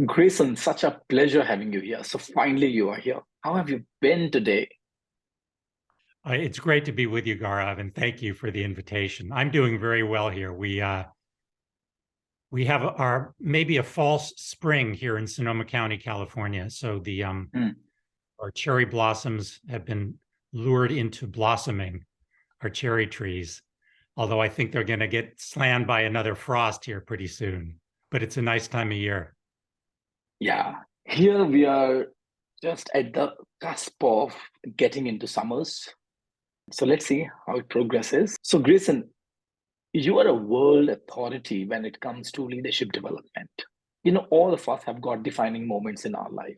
Grayson, such a pleasure having you here. So finally you are here. How have you been today? It's great to be with you, Gaurav, and thank you for the invitation. I'm doing very well here. We have our maybe a false spring here in Sonoma County, California. So the Hmm. our cherry blossoms have been lured into blossoming, our cherry trees. Although I think they're going to get slammed by another frost here pretty soon. But it's a nice time of year. Yeah, here we are just at the cusp of getting into summers. So let's see how it progresses. So Grayson, you are a world authority when it comes to leadership development. All of us have got defining moments in our life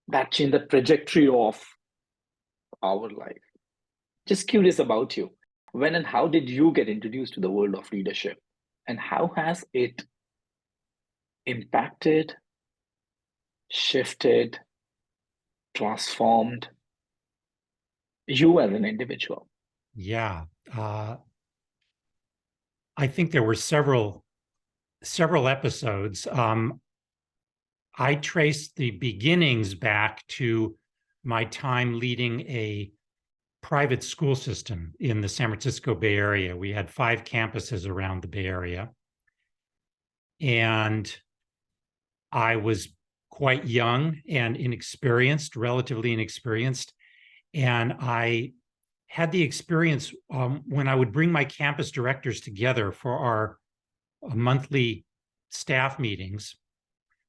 that change the trajectory of our life. Just curious about you. When and how did you get introduced to the world of leadership? And how has it impacted, shifted, transformed you as an individual? Yeah. Uh, I think there were several episodes. I traced the beginnings back to my time leading a private school system in the San Francisco Bay Area. We had 5 campuses around the Bay Area. And I was quite young and inexperienced, relatively inexperienced. And I had the experience when I would bring my campus directors together for our monthly staff meetings,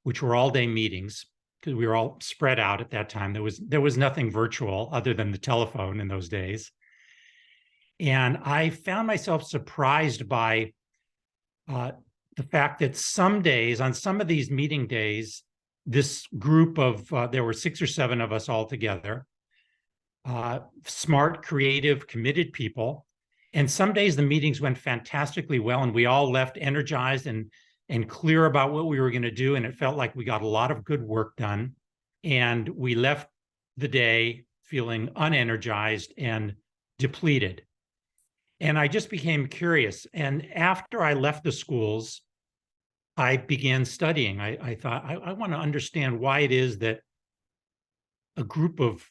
which were all-day meetings because we were all spread out at that time. There was nothing virtual other than the telephone in those days. And I found myself surprised by uh, the fact that some days, on some of these meeting days, this group of, there were 6 or 7 of us all together, smart, creative, committed people. And some days the meetings went fantastically well, and we all left energized and clear about what we were going to do. And it felt like we got a lot of good work done. And we left the day feeling unenergized and depleted. And I just became curious. And after I left the schools, I began studying. I thought, I want to understand why it is that a group of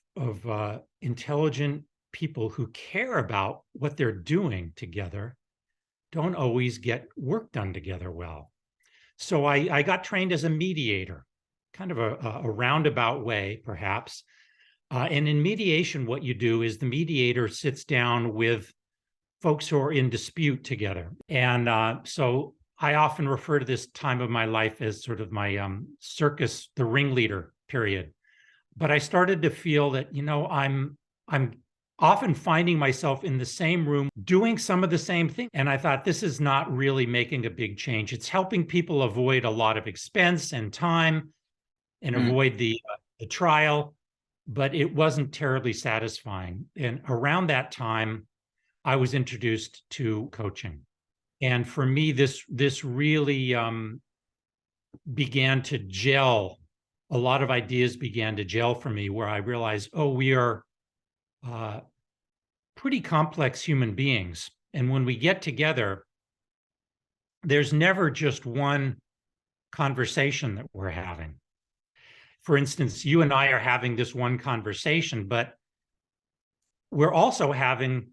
intelligent people who care about what they're doing together don't always get work done together well. So I got trained as a mediator, kind of a roundabout way, perhaps. And in mediation, what you do is the mediator sits down with folks who are in dispute together. And so I often refer to this time of my life as sort of my circus, the ringleader period. But I started to feel that, I'm often finding myself in the same room doing some of the same thing. And I thought, this is not really making a big change. It's helping people avoid a lot of expense and time and Mm. avoid the trial, but it wasn't terribly satisfying. And around that time, I was introduced to coaching. And for me, this really began to gel. A lot of ideas began to gel for me where I realized, oh, we are uh, pretty complex human beings. And when we get together, there's never just one conversation that we're having. For instance, you and I are having this one conversation, but we're also having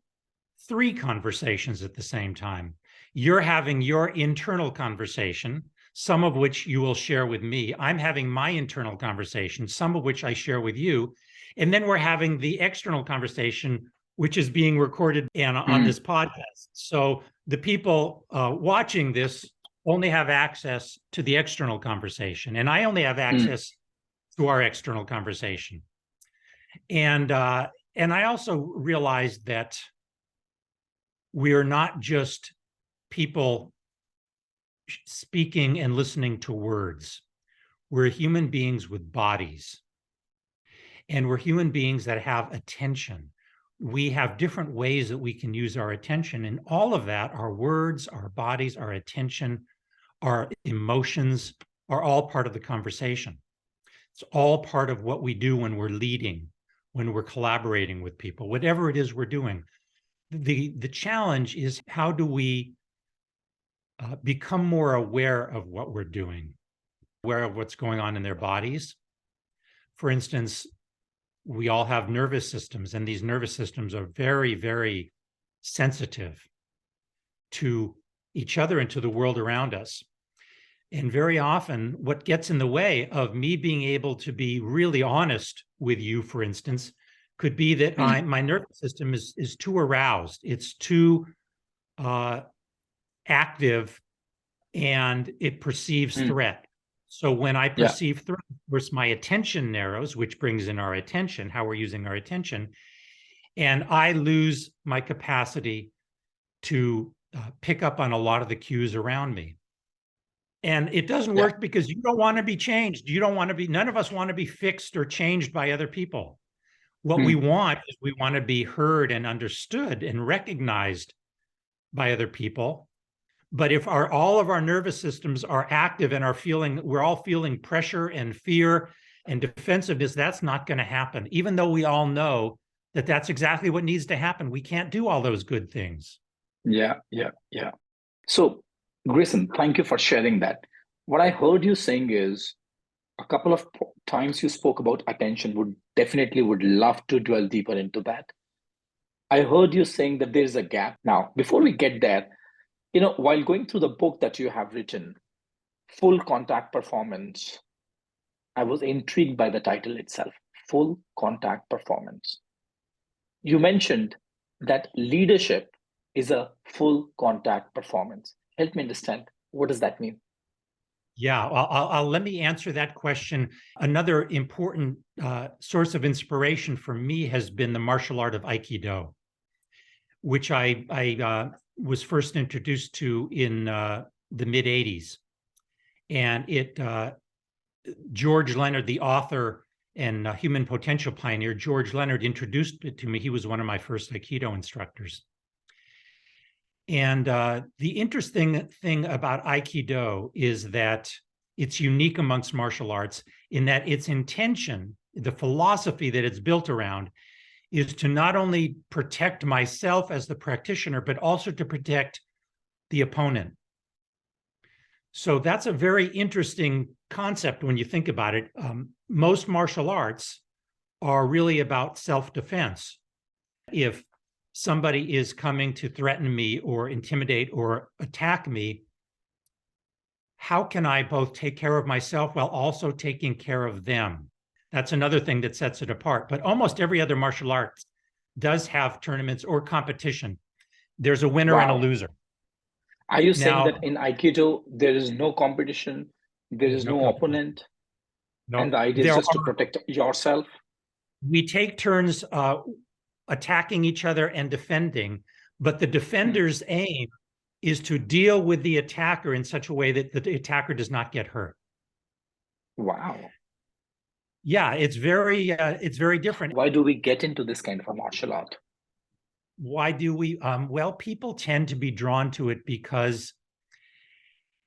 3 conversations at the same time. You're having your internal conversation, some of which you will share with me. I'm having my internal conversation, some of which I share with you. And then we're having the external conversation, which is being recorded on Mm. this podcast. So the people watching this only have access to the external conversation, and I only have Mm. access to our external conversation. And I also realized that we are not just people speaking and listening to words. We're human beings with bodies, and we're human beings that have attention. We have different ways that we can use our attention, and all of that, our words, our bodies, our attention, our emotions, are all part of the conversation. It's all part of what we do when we're leading, when we're collaborating with people, whatever it is we're doing. The challenge is, how do we become more aware of what we're doing? aware of what's going on in their bodies. For instance, we all have nervous systems, and these nervous systems are very, very sensitive to each other and to the world around us. And very often, what gets in the way of me being able to be really honest with you, for instance, could be that my nervous system is too aroused. It's too active, and it perceives threat. So when I perceive threat, of course, my attention narrows, which brings in our attention, how we're using our attention, and I lose my capacity to pick up on a lot of the cues around me. And it doesn't work because you don't want to be changed. You don't want to be, none of us want to be fixed or changed by other people. What we want is we want to be heard and understood and recognized by other people. But if all of our nervous systems are active and we're all feeling pressure and fear and defensiveness, that's not going to happen. Even though we all know that that's exactly what needs to happen. We can't do all those good things. Yeah. So, Grayson, thank you for sharing that. What I heard you saying is a couple of times you spoke about attention. Would love to dwell deeper into that. I heard you saying that there's a gap. Now, before we get there, while going through the book that you have written, Full Contact Performance, I was intrigued by the title itself, Full Contact Performance. You mentioned that leadership is a full contact performance. Help me understand, what does that mean? Yeah, let me answer that question. Another important source of inspiration for me has been the martial art of Aikido, which I was first introduced to in the mid-'80s. And George Leonard, the author and human potential pioneer, George Leonard, introduced it to me. He was one of my first Aikido instructors. And the interesting thing about Aikido is that it's unique amongst martial arts in that its intention, the philosophy that it's built around, is to not only protect myself as the practitioner, but also to protect the opponent. So that's a very interesting concept when you think about it. Most martial arts are really about self-defense. If somebody is coming to threaten me or intimidate or attack me, how can I both take care of myself while also taking care of them? That's another thing that sets it apart. But almost every other martial arts does have tournaments or competition. There's a winner and a loser. Are you saying that in Aikido, there is no competition, there is no opponent, and the idea is just to protect yourself? We take turns attacking each other and defending, but the defender's aim is to deal with the attacker in such a way that the attacker does not get hurt. Wow. Yeah, it's very different. Why do we get into this kind of a martial art? Why do we? Well, people tend to be drawn to it because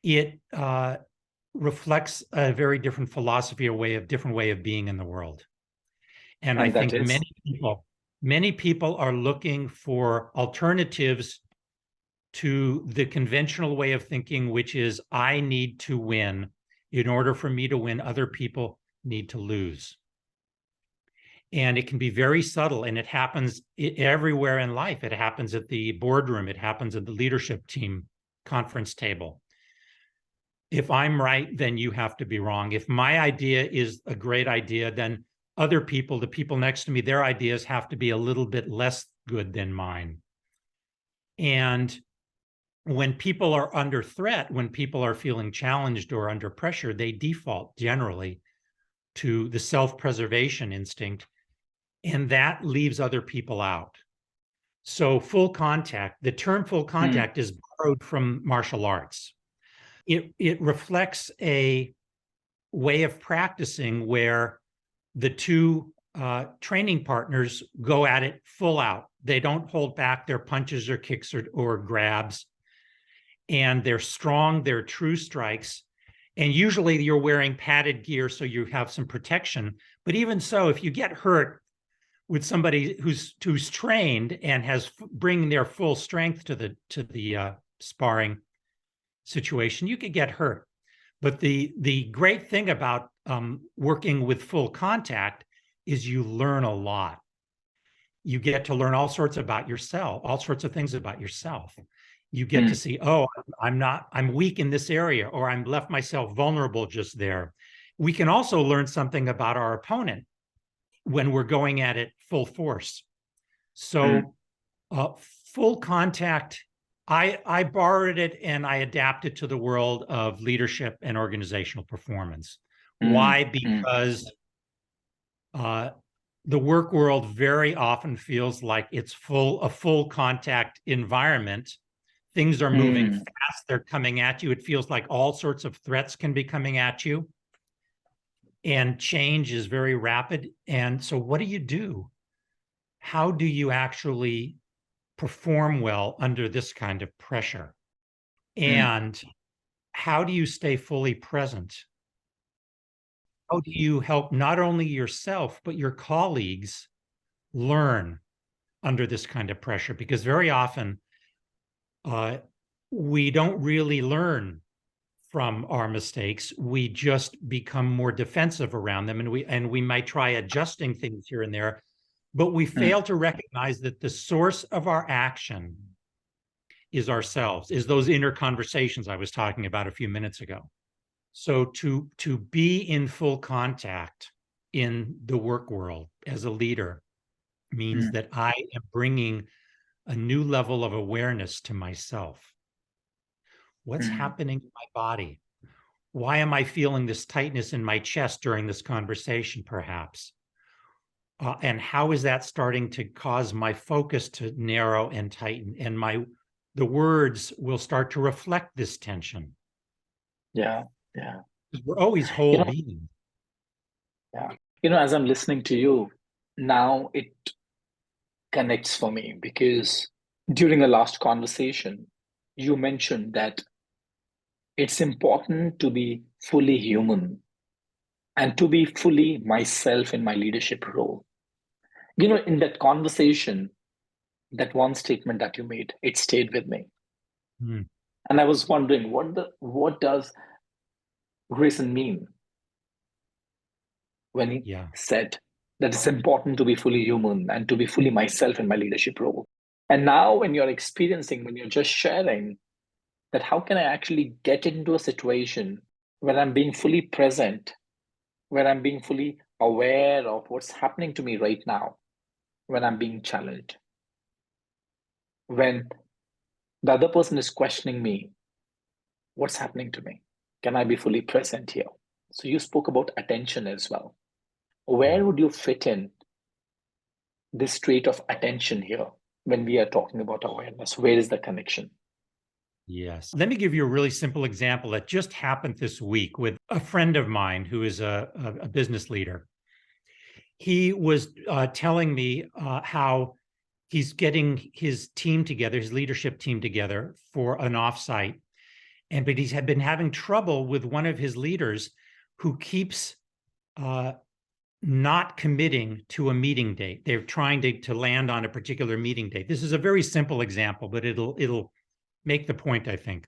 it reflects a very different philosophy, different way of being in the world. And I think many people are looking for alternatives to the conventional way of thinking, which is I need to win. In order for me to win, other people need to lose. And it can be very subtle, and it happens everywhere in life. It happens at the boardroom. It happens at the leadership team conference table. If I'm right, then you have to be wrong. If my idea is a great idea, then other people, the people next to me, their ideas have to be a little bit less good than mine. And when people are under threat, when people are feeling challenged or under pressure, they default generally to the self-preservation instinct, and that leaves other people out. So full contact, the term full contact is borrowed from martial arts. It reflects a way of practicing where the two training partners go at it full out. They don't hold back their punches or kicks or grabs. And they're strong, they're true strikes. And usually you're wearing padded gear, so you have some protection. But even so, if you get hurt with somebody who's trained and has bringing their full strength to the sparring situation, you could get hurt. But the great thing about working with full contact is you learn a lot. You get to learn all sorts about yourself, all sorts of things about yourself. You get to see, oh, I'm weak in this area, or I'm left myself vulnerable just there. We can also learn something about our opponent when we're going at it full force. So full contact, I borrowed it and I adapted to the world of leadership and organizational performance. Why? Because the work world very often feels like it's a full contact environment. Things are moving fast. They're coming at you. It feels like all sorts of threats can be coming at you. And change is very rapid. And so what do? How do you actually perform well under this kind of pressure? And how do you stay fully present? How do you help not only yourself, but your colleagues learn under this kind of pressure? Because very often we don't really learn from our mistakes. We just become more defensive around them, and we might try adjusting things here and there, but we fail to recognize that the source of our action is ourselves, is those inner conversations I was talking about a few minutes ago. So to be in full contact in the work world as a leader means that I am bringing a new level of awareness to myself. What's happening in my body? Why am I feeling this tightness in my chest during this conversation, perhaps? And how is that starting to cause my focus to narrow and tighten? And the words will start to reflect this tension. Yeah. We're always whole beings. Yeah. As I'm listening to you, now it connects for me because during the last conversation, you mentioned that it's important to be fully human and to be fully myself in my leadership role. In that conversation, that one statement that you made, it stayed with me. And I was wondering, what does Grayson mean when he said that it's important to be fully human and to be fully myself in my leadership role? And now when you're just sharing that, how can I actually get into a situation where I'm being fully present, where I'm being fully aware of what's happening to me right now, when I'm being challenged, when the other person is questioning me, what's happening to me? Can I be fully present here? So you spoke about attention as well. Where would you fit in this trait of attention here when we are talking about awareness? Where is the connection? Yes. Let me give you a really simple example that just happened this week with a friend of mine who is a business leader. He was telling me how he's getting his team together, his leadership team together for an offsite. But he's had been having trouble with one of his leaders who keeps not committing to a meeting date. They're trying to land on a particular meeting date. This is a very simple example, but it'll make the point, I think.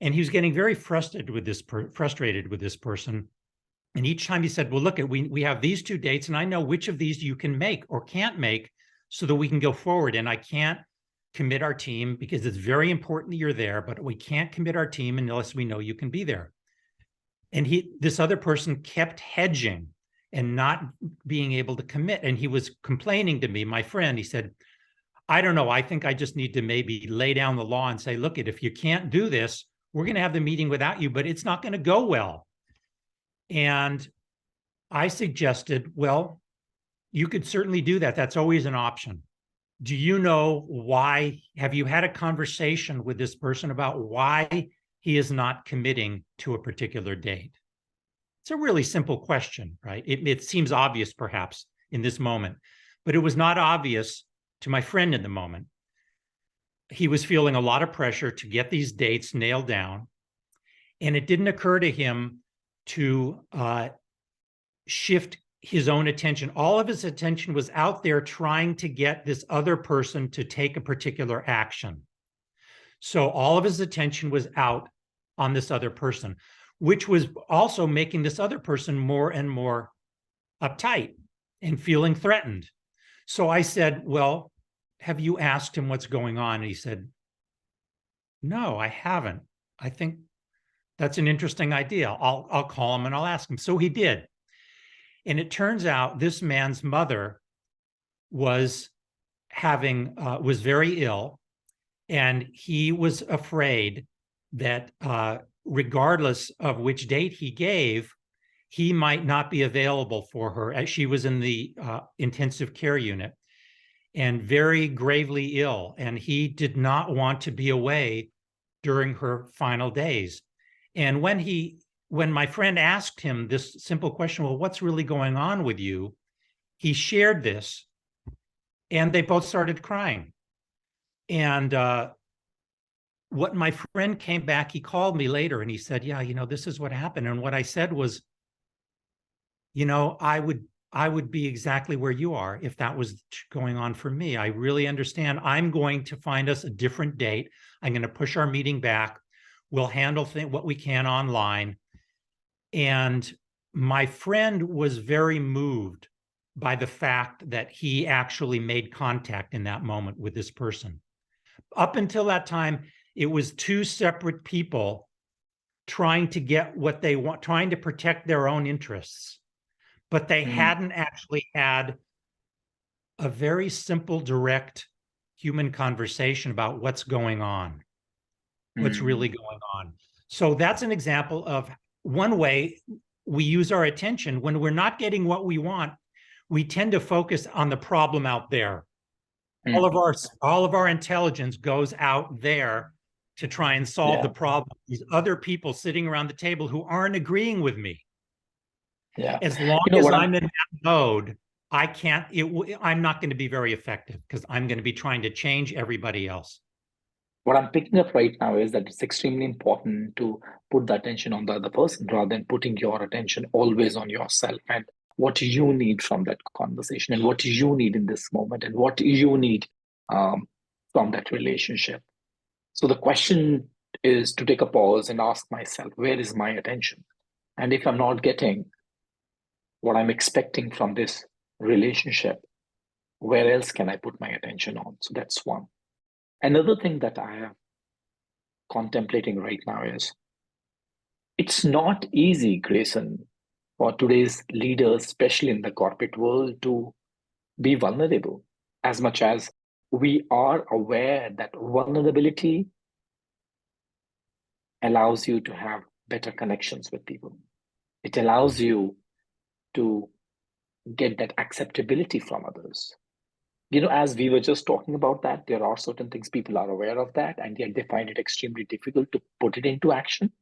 And he was getting very frustrated with this person. And each time he said, well, look, we have these two dates, and I know which of these you can make or can't make so that we can go forward. And I can't commit our team because it's very important that you're there, but we can't commit our team unless we know you can be there. And this other person kept hedging and not being able to commit. And he was complaining to me, my friend. He said, I don't know. I think I just need to maybe lay down the law and say, look, if you can't do this, we're going to have the meeting without you, but it's not going to go well. And I suggested, well, you could certainly do that. That's always an option. Do you know why? Have you had a conversation with this person about why he is not committing to a particular date? It's a really simple question, right? It seems obvious perhaps in this moment, but it was not obvious to my friend in the moment. He was feeling a lot of pressure to get these dates nailed down, and it didn't occur to him to shift his own attention. All of his attention was out there trying to get this other person to take a particular action. So all of his attention was out on this other person, which was also making this other person more and more uptight and feeling threatened. So I said, well, have you asked him what's going on? And he said, no, I haven't. I think that's an interesting idea. I'll call him and I'll ask him. So he did. And it turns out this man's mother was was very ill, and he was afraid that regardless of which date he gave, he might not be available for her, as she was in the intensive care unit and very gravely ill. And he did not want to be away during her final days. And when my friend asked him this simple question, well, what's really going on with you? He shared this, and they both started crying. And what my friend came back, he called me later and he said, yeah, this is what happened. And what I said was, I would be exactly where you are if that was going on for me. I really understand. I'm going to find us a different date. I'm going to push our meeting back. We'll handle what we can online. And my friend was very moved by the fact that he actually made contact in that moment with this person. Up until that time, it was two separate people trying to get what they want, trying to protect their own interests, but they hadn't actually had a very simple, direct human conversation about what's going on, what's really going on. So that's an example of one way we use our attention. When we're not getting what we want, we tend to focus on the problem out there. All of our intelligence goes out there to try and solve the problem. These other people sitting around the table who aren't agreeing with me. Yeah. As long as I'm in that mode, I'm not going to be very effective because I'm going to be trying to change everybody else. What I'm picking up right now is that it's extremely important to put the attention on the other person rather than putting your attention always on yourself and what you need from that conversation and what you need in this moment and what you need from that relationship. So the question is to take a pause and ask myself, where is my attention? And if I'm not getting what I'm expecting from this relationship, where else can I put my attention on? So that's one. Another thing that I am contemplating right now is it's not easy, Grayson, for today's leaders, especially in the corporate world, to be vulnerable. As much as we are aware that vulnerability allows you to have better connections with people, it allows you to get that acceptability from others. As we were just talking about that, there are certain things people are aware of that, and yet they find it extremely difficult to put it into action.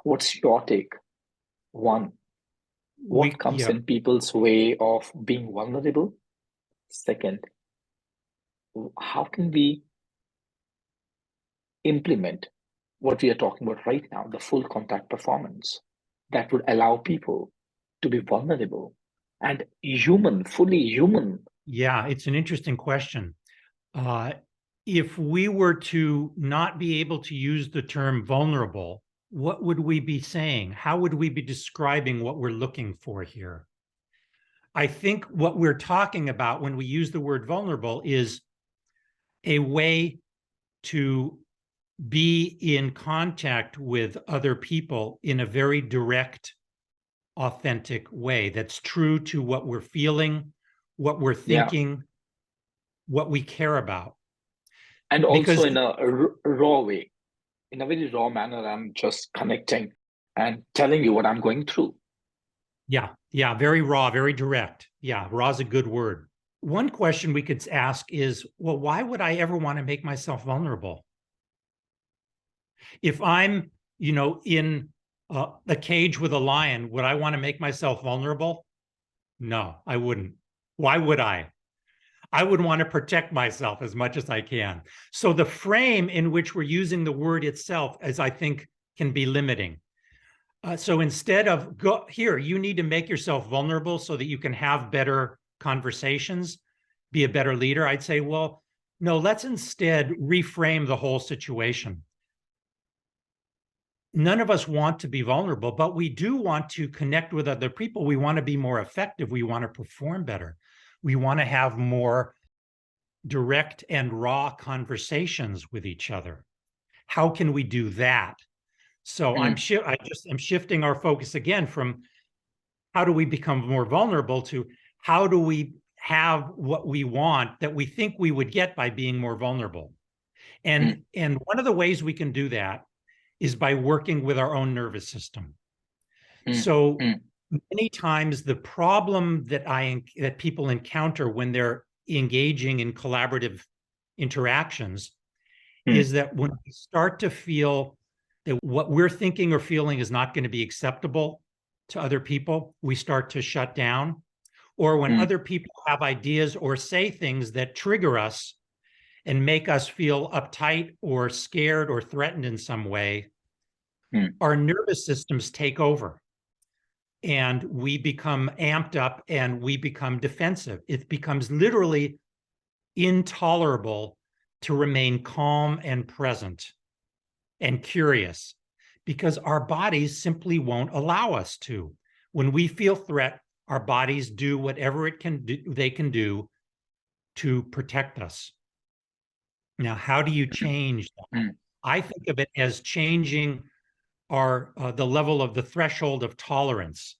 What's your take? One, what comes in people's way of being vulnerable? Second, how can we implement what we are talking about right now, the full contact performance that would allow people to be vulnerable and human, fully human? Yeah, it's an interesting question. If we were to not be able to use the term vulnerable, what would we be saying? How would we be describing what we're looking for here? I think what we're talking about when we use the word vulnerable is a way to be in contact with other people in a very direct, authentic way that's true to what we're feeling, what we're thinking, what we care about. And also in a raw way, in a very raw manner, I'm just connecting and telling you what I'm going through. Yeah, very raw, very direct. Yeah, raw is a good word. One question we could ask is, well, why would I ever want to make myself vulnerable? If I'm, in a cage with a lion, would I want to make myself vulnerable? No, I wouldn't. Why would I? I would want to protect myself as much as I can. So the frame in which we're using the word itself, as I think, can be limiting. So instead of you need to make yourself vulnerable so that you can have better conversations, be a better leader, I'd say, well, no, let's instead reframe the whole situation. none of us want to be vulnerable, but we do want to connect with other people. We want to be more effective. We want to perform better. We want to have more direct and raw conversations with each other. How can we do that? So I'm shifting our focus again from how do we become more vulnerable to how do we have what we want that we think we would get by being more vulnerable. And one of the ways we can do that is by working with our own nervous system. So many times the problem that people encounter when they're engaging in collaborative interactions is that when we start to feel that what we're thinking or feeling is not going to be acceptable to other people, we start to shut down. Or when other people have ideas or say things that trigger us and make us feel uptight or scared or threatened in some way, our nervous systems take over and we become amped up and we become defensive. It becomes literally intolerable to remain calm and present and curious because our bodies simply won't allow us to. When we feel threat, our bodies do whatever they can do to protect us. Now, how do you change that? I think of it as changing the level of the threshold of tolerance.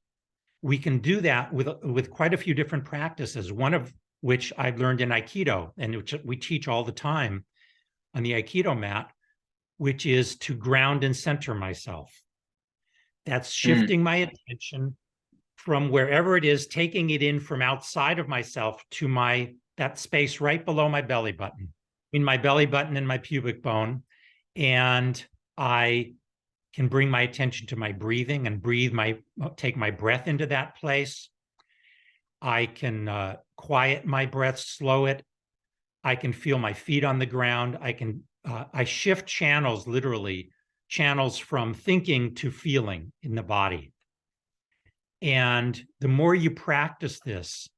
We can do that with quite a few different practices, one of which I've learned in Aikido, and which we teach all the time on the Aikido mat, which is to ground and center myself. That's shifting my attention from wherever it is, taking it in from outside of myself to that space right below my belly button, in my belly button and my pubic bone. And I can bring my attention to my breathing and take my breath into that place. I can quiet my breath, slow it. I can feel my feet on the ground. I shift channels, literally, channels from thinking to feeling in the body. And the more you practice this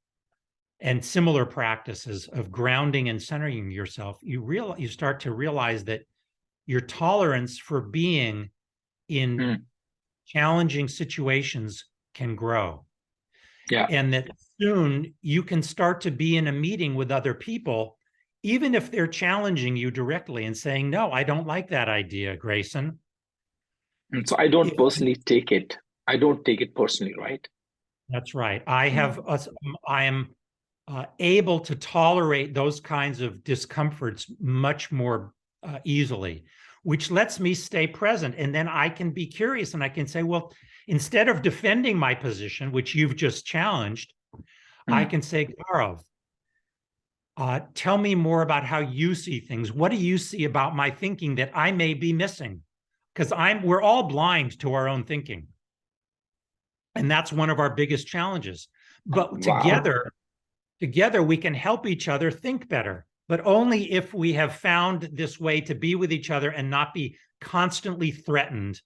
and similar practices of grounding and centering yourself, you start to realize that your tolerance for being in challenging situations can grow. Yeah. And that soon you can start to be in a meeting with other people, even if they're challenging you directly and saying, no, I don't like that idea, Grayson. And so I don't personally take it. I don't take it personally, right? That's right. I am able to tolerate those kinds of discomforts much more easily, which lets me stay present. And then I can be curious and I can say, well, instead of defending my position, which you've just challenged, I can say, Gaurav, tell me more about how you see things. What do you see about my thinking that I may be missing? Because we're all blind to our own thinking. And that's one of our biggest challenges. But together we can help each other think better, but only if we have found this way to be with each other and not be constantly threatened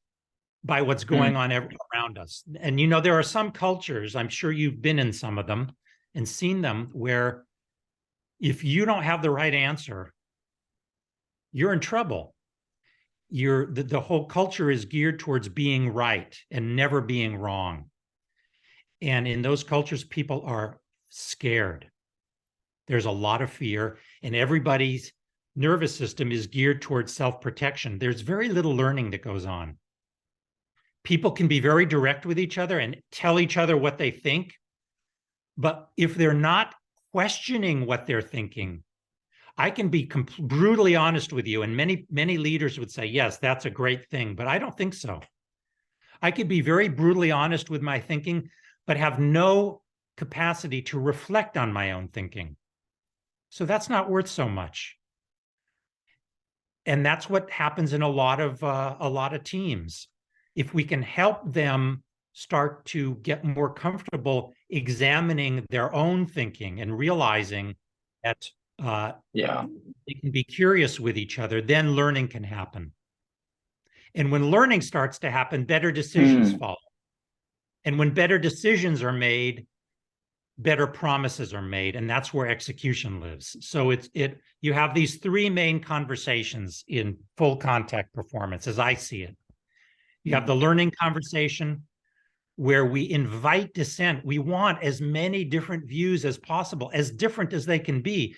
by what's going on around us. And there are some cultures, I'm sure you've been in some of them and seen them, where if you don't have the right answer, you're in trouble. The whole culture is geared towards being right and never being wrong. And in those cultures, people are scared. There's a lot of fear, and everybody's nervous system is geared towards self-protection. There's very little learning that goes on. People can be very direct with each other and tell each other what they think, but if they're not questioning what they're thinking, I can be brutally honest with you, and many leaders would say, yes, that's a great thing, but I don't think so. I could be very brutally honest with my thinking, but have no capacity to reflect on my own thinking. So that's not worth so much. And that's what happens in a lot of teams. If we can help them start to get more comfortable examining their own thinking and realizing that they can be curious with each other, then learning can happen. And when learning starts to happen, better decisions follow. And when better decisions are made, better promises are made, and that's where execution lives. So you have these three main conversations in full contact performance, as I see it. You have the learning conversation where we invite dissent. We want as many different views as possible, as different as they can be,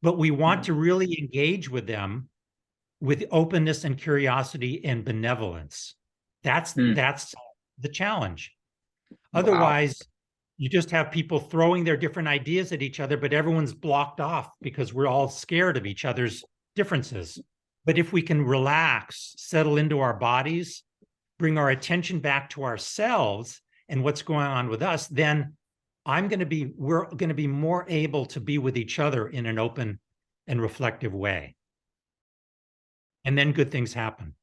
but we want to really engage with them with openness and curiosity and benevolence. That's the challenge. Otherwise, you just have people throwing their different ideas at each other, but everyone's blocked off because we're all scared of each other's differences. But if we can relax, settle into our bodies, bring our attention back to ourselves and what's going on with us, then we're going to be more able to be with each other in an open and reflective way. And then good things happen.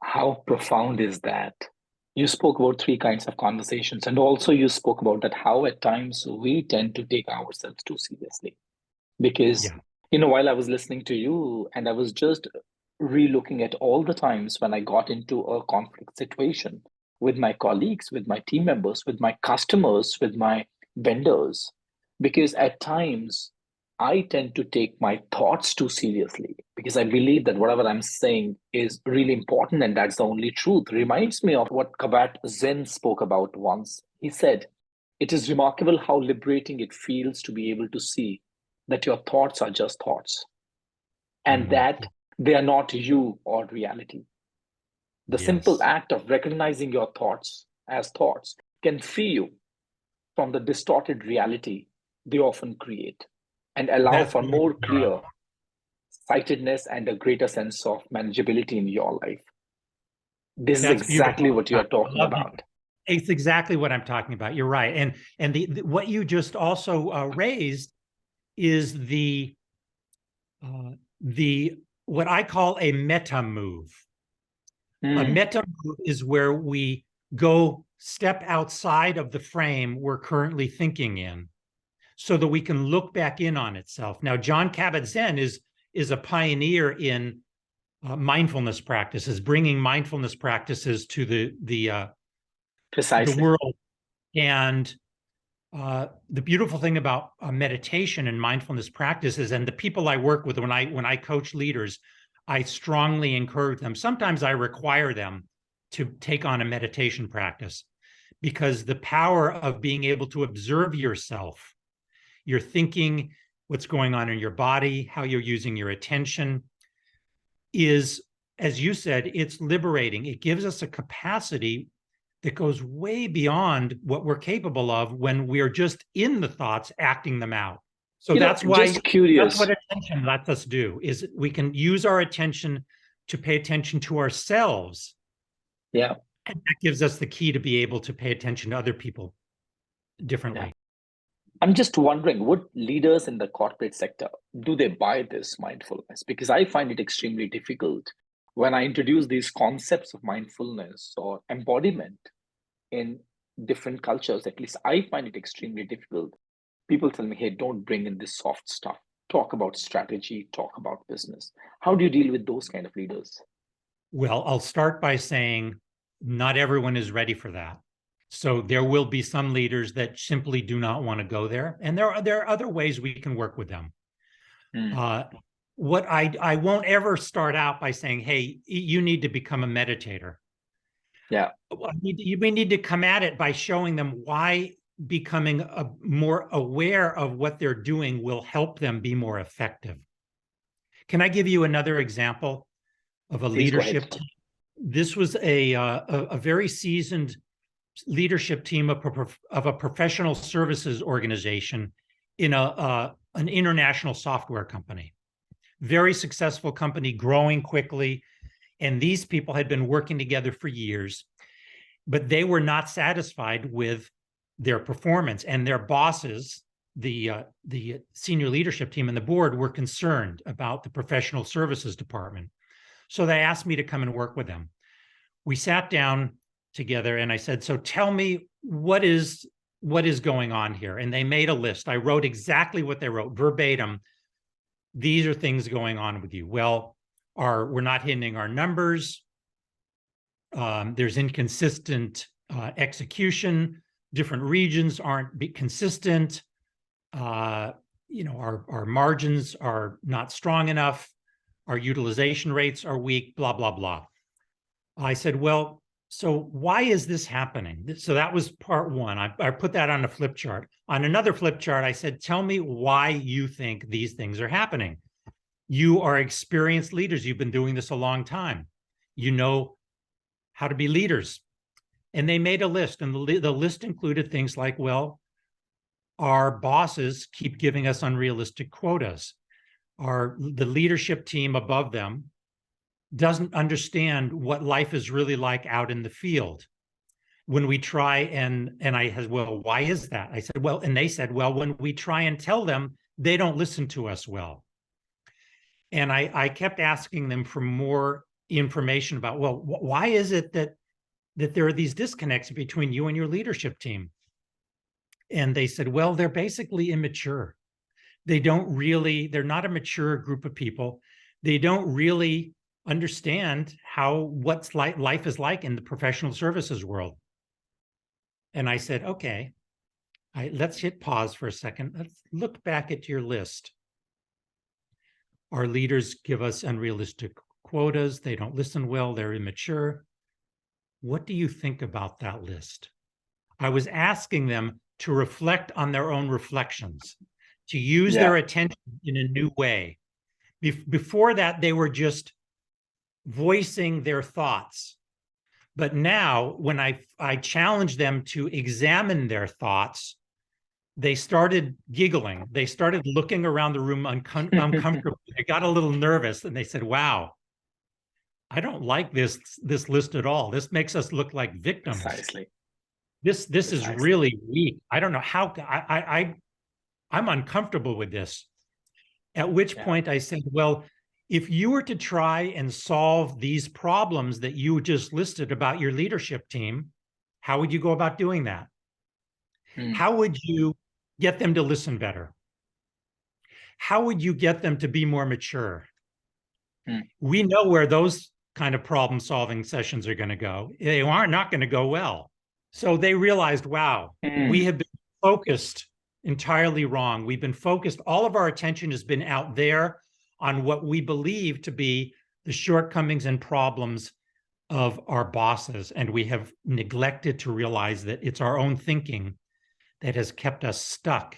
How profound is that? You spoke about three kinds of conversations, and also you spoke about that how at times we tend to take ourselves too seriously. Because, while I was listening to you and I was just re-looking at all the times when I got into a conflict situation with my colleagues, with my team members, with my customers, with my vendors, because at times I tend to take my thoughts too seriously because I believe that whatever I'm saying is really important and that's the only truth. Reminds me of what Kabat Zen spoke about once. He said, "It is remarkable how liberating it feels to be able to see that your thoughts are just thoughts and that they are not you or reality. The simple act of recognizing your thoughts as thoughts can free you from the distorted reality they often create and allow for more clear sightedness and a greater sense of manageability in your life." This is exactly what you're talking about. It's exactly what I'm talking about. You're right. And what you just also raised is the what I call a meta move. A meta move is where we go step outside of the frame we're currently thinking in so that we can look back in on itself. Now, Jon Kabat-Zinn is a pioneer in mindfulness practices, bringing mindfulness practices to the world. And the beautiful thing about meditation and mindfulness practices, and the people I work with when I coach leaders, I strongly encourage them. Sometimes I require them to take on a meditation practice because the power of being able to observe yourself, your thinking, what's going on in your body, how you're using your attention is, as you said, it's liberating. It gives us a capacity that goes way beyond what we're capable of when we're just in the thoughts, acting them out. So that's why just curious. That's what attention lets us do, is we can use our attention to pay attention to ourselves. Yeah. And that gives us the key to be able to pay attention to other people differently. Yeah. I'm just wondering, would leaders in the corporate sector, do they buy this mindfulness? Because I find it extremely difficult when I introduce these concepts of mindfulness or embodiment in different cultures. At least I find it extremely difficult. People tell me, hey, don't bring in this soft stuff. Talk about strategy, talk about business. How do you deal with those kind of leaders? Well, I'll start by saying not everyone is ready for that. So there will be some leaders that simply do not want to go there. And there are other ways we can work with them. What I won't ever start out by saying, hey, you need to become a meditator. Yeah. We need to come at it by showing them why becoming more aware of what they're doing will help them be more effective. Can I give you another example of a leadership team? This was a very seasoned leadership team of a professional services organization in an international software company. Very successful company, growing quickly. And these people had been working together for years, but they were not satisfied with their performance. And their bosses, the senior leadership team and the board, were concerned about the professional services department. So they asked me to come and work with them. We sat down together and I said, so tell me what is going on here? And they made a list. I wrote exactly what they wrote, verbatim. These are things going on with you. Well, we're not hitting our numbers. There's inconsistent execution. Different regions aren't consistent. Our margins are not strong enough. Our utilization rates are weak, blah, blah, blah. I said, well, so why is this happening? So that was part one. I put that on a flip chart. On another flip chart, I said, tell me why you think these things are happening. You are experienced leaders. You've been doing this a long time. You know how to be leaders. And they made a list, and the list included things like, well, our bosses keep giving us unrealistic quotas. The leadership team above them doesn't understand what life is really like out in the field. When we try and I said, well, why is that? I said, well, and they said, well, when we try and tell them, they don't listen to us well. And I kept asking them for more information about, well, why is it that there are these disconnects between you and your leadership team? And they said, well, they're basically immature. They're not a mature group of people. They don't really understand what's like life is like in the professional services world. And I said, okay, let's hit pause for a second. Let's look back at your list. Our leaders give us unrealistic quotas. They don't listen well. They're immature. What do you think about that list? I was asking them to reflect on their own reflections, to use their attention in a new way. Before that, they were just voicing their thoughts. But now, when I challenged them to examine their thoughts, they started giggling. They started looking around the room uncomfortably. They got a little nervous, and they said, wow, I don't like this list at all. This makes us look like victims. Precisely. This is really weak. I don't know how I'm uncomfortable with this. At which point I said, well, if you were to try and solve these problems that you just listed about your leadership team, how would you go about doing that? How would you get them to listen better? How would you get them to be more mature? We know where those kind of problem solving sessions are going to go. They are not going to go well. So they realized, wow, we have been focused entirely wrong. We've been focused, all of our attention has been out there on what we believe to be the shortcomings and problems of our bosses. And we have neglected to realize that it's our own thinking that has kept us stuck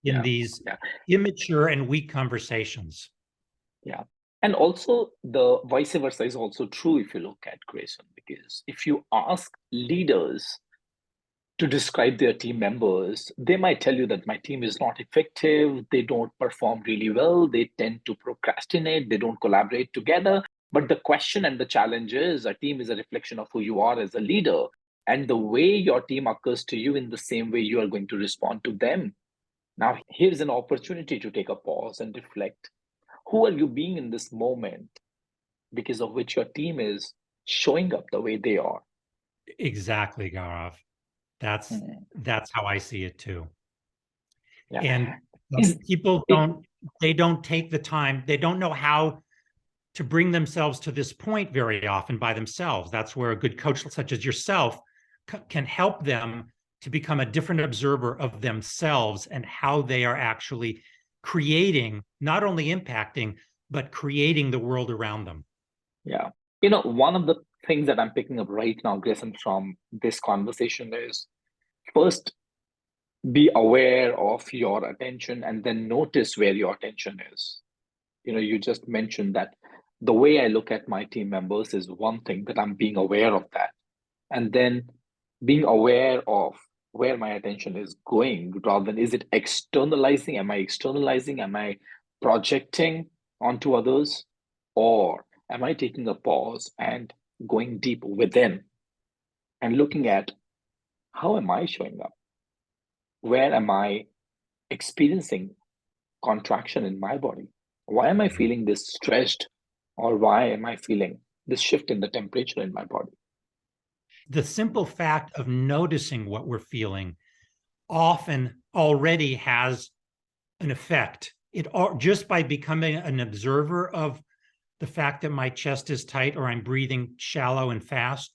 in these immature and weak conversations. Yeah. And also the vice versa is also true if you look at Grayson, because if you ask leaders to describe their team members, they might tell you that my team is not effective, they don't perform really well, they tend to procrastinate, they don't collaborate together. But the question and the challenge is a team is a reflection of who you are as a leader. And the way your team occurs to you in the same way you are going to respond to them. Now, here's an opportunity to take a pause and reflect. Who are you being in this moment because of which your team is showing up the way they are? Exactly, Gaurav. That's how I see it too. Yeah. And people don't take the time, they don't know how to bring themselves to this point very often by themselves. That's where a good coach such as yourself can help them to become a different observer of themselves and how they are actually creating, not only impacting, but creating the world around them. Yeah. One of the things that I'm picking up right now, Grayson, from this conversation is first, be aware of your attention and then notice where your attention is. You just mentioned that the way I look at my team members is one thing, that I'm being aware of that. And then being aware of where my attention is going rather than, is it externalizing? Am I externalizing? Am I projecting onto others? Or am I taking a pause and going deep within and looking at how am I showing up? Where am I experiencing contraction in my body? Why am I feeling this stressed? Or why am I feeling this shift in the temperature in my body? The simple fact of noticing what we're feeling often already has an effect. Just by becoming an observer of the fact that my chest is tight or I'm breathing shallow and fast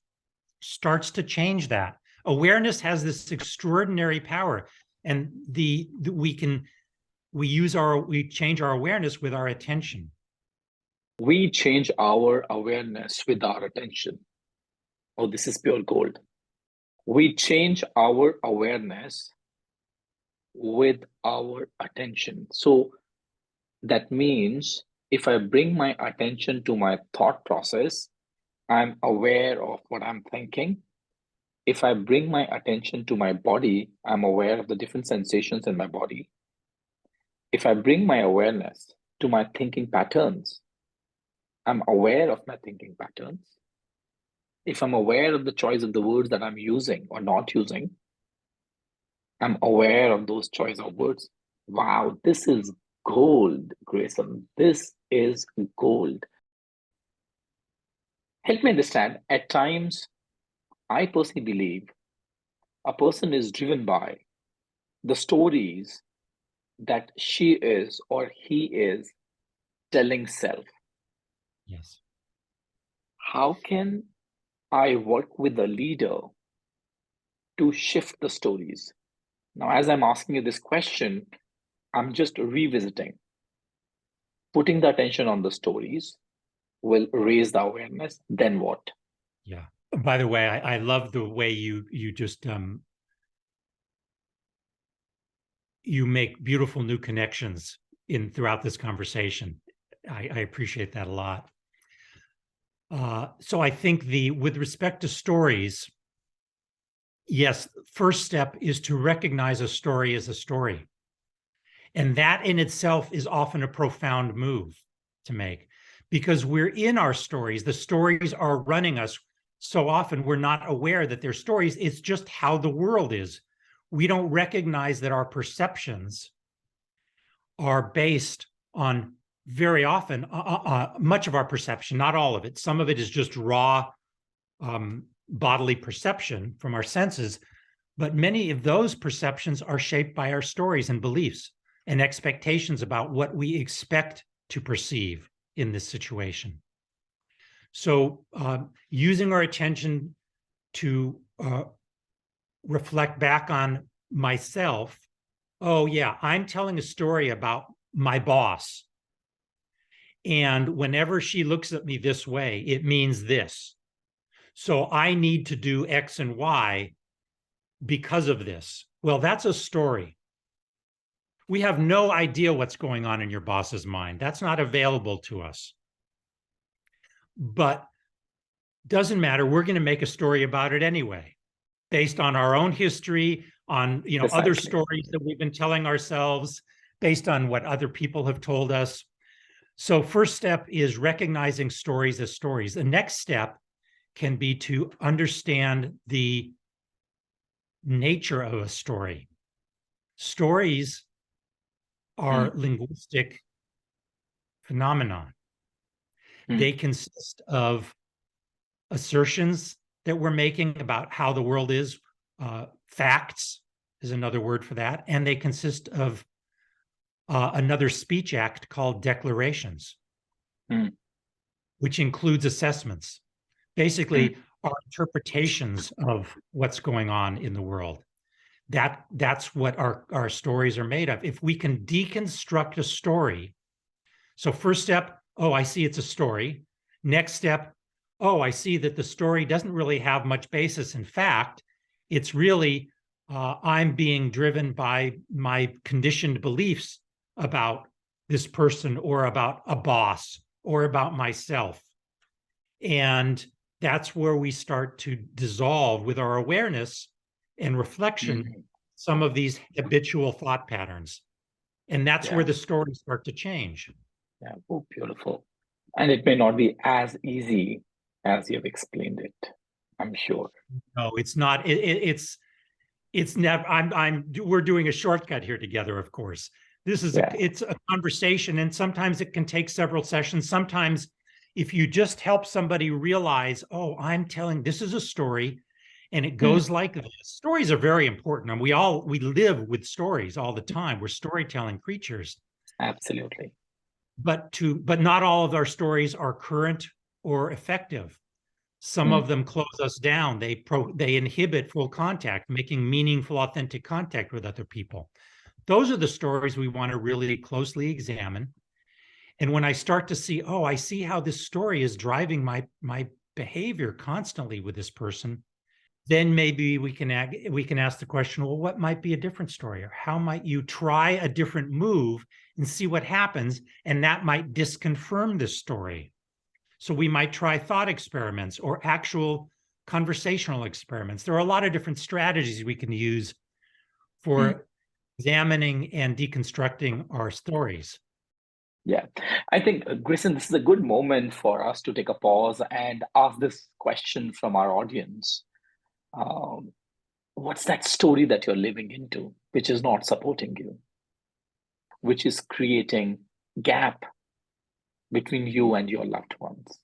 starts to change that. Awareness has this extraordinary power, and we change our awareness with our attention. We change our awareness with our attention. Oh, this is pure gold. We change our awareness with our attention. So that means if I bring my attention to my thought process, I'm aware of what I'm thinking. If I bring my attention to my body, I'm aware of the different sensations in my body. If I bring my awareness to my thinking patterns, I'm aware of my thinking patterns. If I'm aware of the choice of the words that I'm using or not using, I'm aware of those choice of words. Wow, this is gold, Grayson. This is gold. Help me understand. At times, I personally believe a person is driven by the stories that she is or he is telling self. Yes. How can I work with a leader to shift the stories? Now, as I'm asking you this question, I'm just revisiting. Putting the attention on the stories will raise the awareness. Then what? Yeah. By the way, I love the way you just you make beautiful new connections in throughout this conversation. I appreciate that a lot. So I think with respect to stories, yes, first step is to recognize a story as a story. And that in itself is often a profound move to make because we're in our stories. The stories are running us. So often we're not aware that they're stories. It's just how the world is. We don't recognize that our perceptions are based on very often, much of our perception, not all of it. Some of it is just raw bodily perception from our senses, but many of those perceptions are shaped by our stories and beliefs and expectations about what we expect to perceive in this situation. So using our attention to reflect back on myself, oh yeah, I'm telling a story about my boss. And whenever she looks at me this way, it means this. So I need to do X and Y because of this. Well, that's a story. We have no idea what's going on in your boss's mind. That's not available to us. But doesn't matter. We're going to make a story about it anyway, based on our own history, on other Precisely. stories that we've been telling ourselves, based on what other people have told us. So first step is recognizing stories as stories. The next step can be to understand the nature of a story. Stories are Mm, linguistic phenomenon. mm, They consist of assertions that we're making about how the world is. Facts is another word for that. And they consist of another speech act called declarations, mm, which includes assessments, mm, basically our interpretations of what's going on in the world. That's what our stories are made of. If we can deconstruct a story, so first step, oh, I see it's a story. Next step, oh, I see that the story doesn't really have much basis in fact. It's really I'm being driven by my conditioned beliefs about this person or about a boss or about myself. And that's where we start to dissolve with our awareness and reflection mm. some of these habitual thought patterns. And that's where Yeah, the stories start to change. yeah. Oh, beautiful. And it may not be as easy as you've explained it, I'm sure. No, it's not. It's never. We're doing a shortcut here together. Of course, Yeah. it's a conversation, and sometimes it can take several sessions. Sometimes, if you just help somebody realize, oh, I'm telling this is a story, and it Mm, goes like this. Stories are very important, and we live with stories all the time. We're storytelling creatures, absolutely. but not all of our stories are current or effective. Some Mm, of them close us down. They inhibit full contact, making meaningful, authentic contact with other people. Those are the stories we want to really closely examine. And when I start to see, oh, I see how this story is driving my behavior constantly with this person, then maybe we can ask the question, well, what might be a different story? Or how might you try a different move and see what happens? And that might disconfirm this story. So we might try thought experiments or actual conversational experiments. There are a lot of different strategies we can use for examining and deconstructing our stories. Yeah, I think, Grayson, this is a good moment for us to take a pause and ask this question from our audience. Um, what's that story that you're living into, which is not supporting you, which is creating gap between you and your loved ones,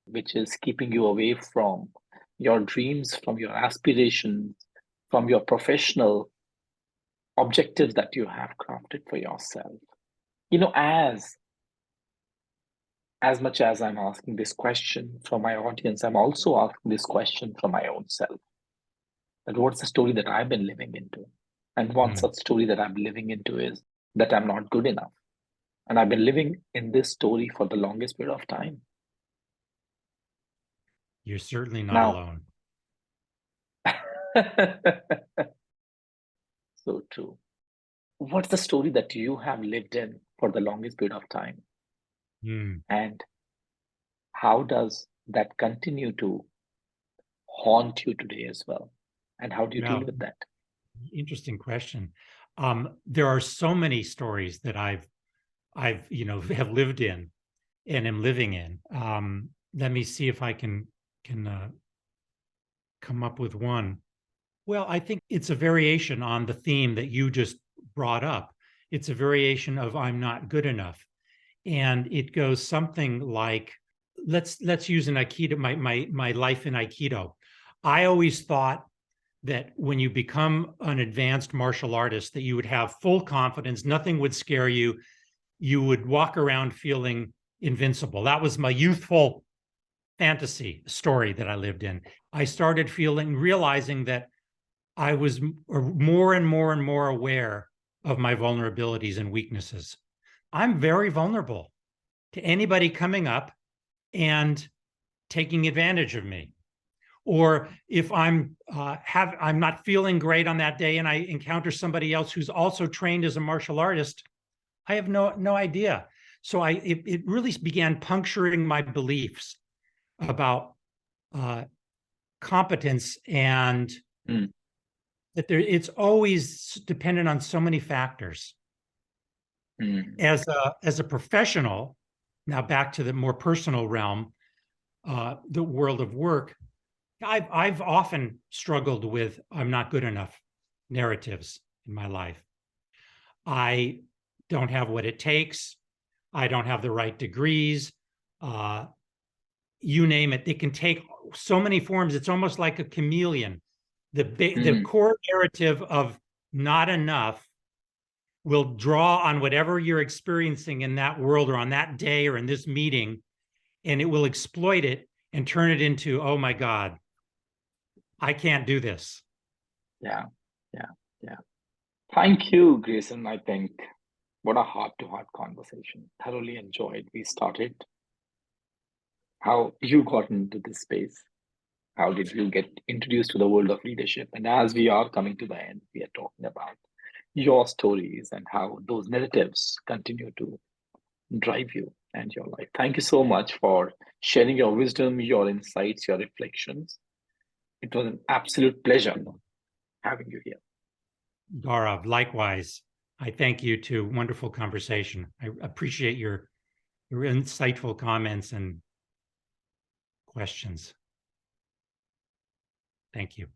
which is keeping you away from your dreams, from your aspirations, from your professional objectives that you have crafted for yourself? As much as I'm asking this question from my audience, I'm also asking this question from my own self. That what's the story that I've been living into? And one Hmm. such story that I'm living into is that I'm not good enough. And I've been living in this story for the longest period of time. You're certainly not Now, alone. so true. What's the story that you have lived in for the longest period of time? Hmm. And how does that continue to haunt you today as well? And how do you deal Well, with that? interesting question. There are so many stories that I've have lived in and am living in. Let me see if I can come up with one. Well, I think it's a variation on the theme that you just brought up. It's a variation of I'm not good enough. And it goes something like, let's use an Aikido, my life in Aikido. I always thought that when you become an advanced martial artist, that you would have full confidence, nothing would scare you. You would walk around feeling invincible. That was my youthful fantasy story that I lived in. I started realizing that I was more and more and more aware of my vulnerabilities and weaknesses. I'm very vulnerable to anybody coming up and taking advantage of me. Or if I'm not feeling great on that day and I encounter somebody else who's also trained as a martial artist, I have no idea. So it really began puncturing my beliefs about competence, and Mm, that it's always dependent on so many factors. mm, As a professional, now back to the more personal realm, the world of work, I've often struggled with I'm not good enough narratives in my life. I don't have what it takes. I don't have the right degrees. Uh, you name it. They can take so many forms. It's almost like a chameleon. The mm. core narrative of not enough will draw on whatever you're experiencing in that world or on that day or in this meeting, and it will exploit it and turn it into, oh my God, I can't do this. Yeah, yeah, yeah. Thank you, Grayson. I think what a heart-to-heart conversation. Thoroughly enjoyed. We started how you got into this space. How did you get introduced to the world of leadership? And as we are coming to the end, we are talking about your stories and how those narratives continue to drive you and your life. Thank you so much for sharing your wisdom, your insights, your reflections. It was an absolute pleasure having you here. Gaurav, likewise, I thank you too. Wonderful conversation. I appreciate your insightful comments and questions. Thank you.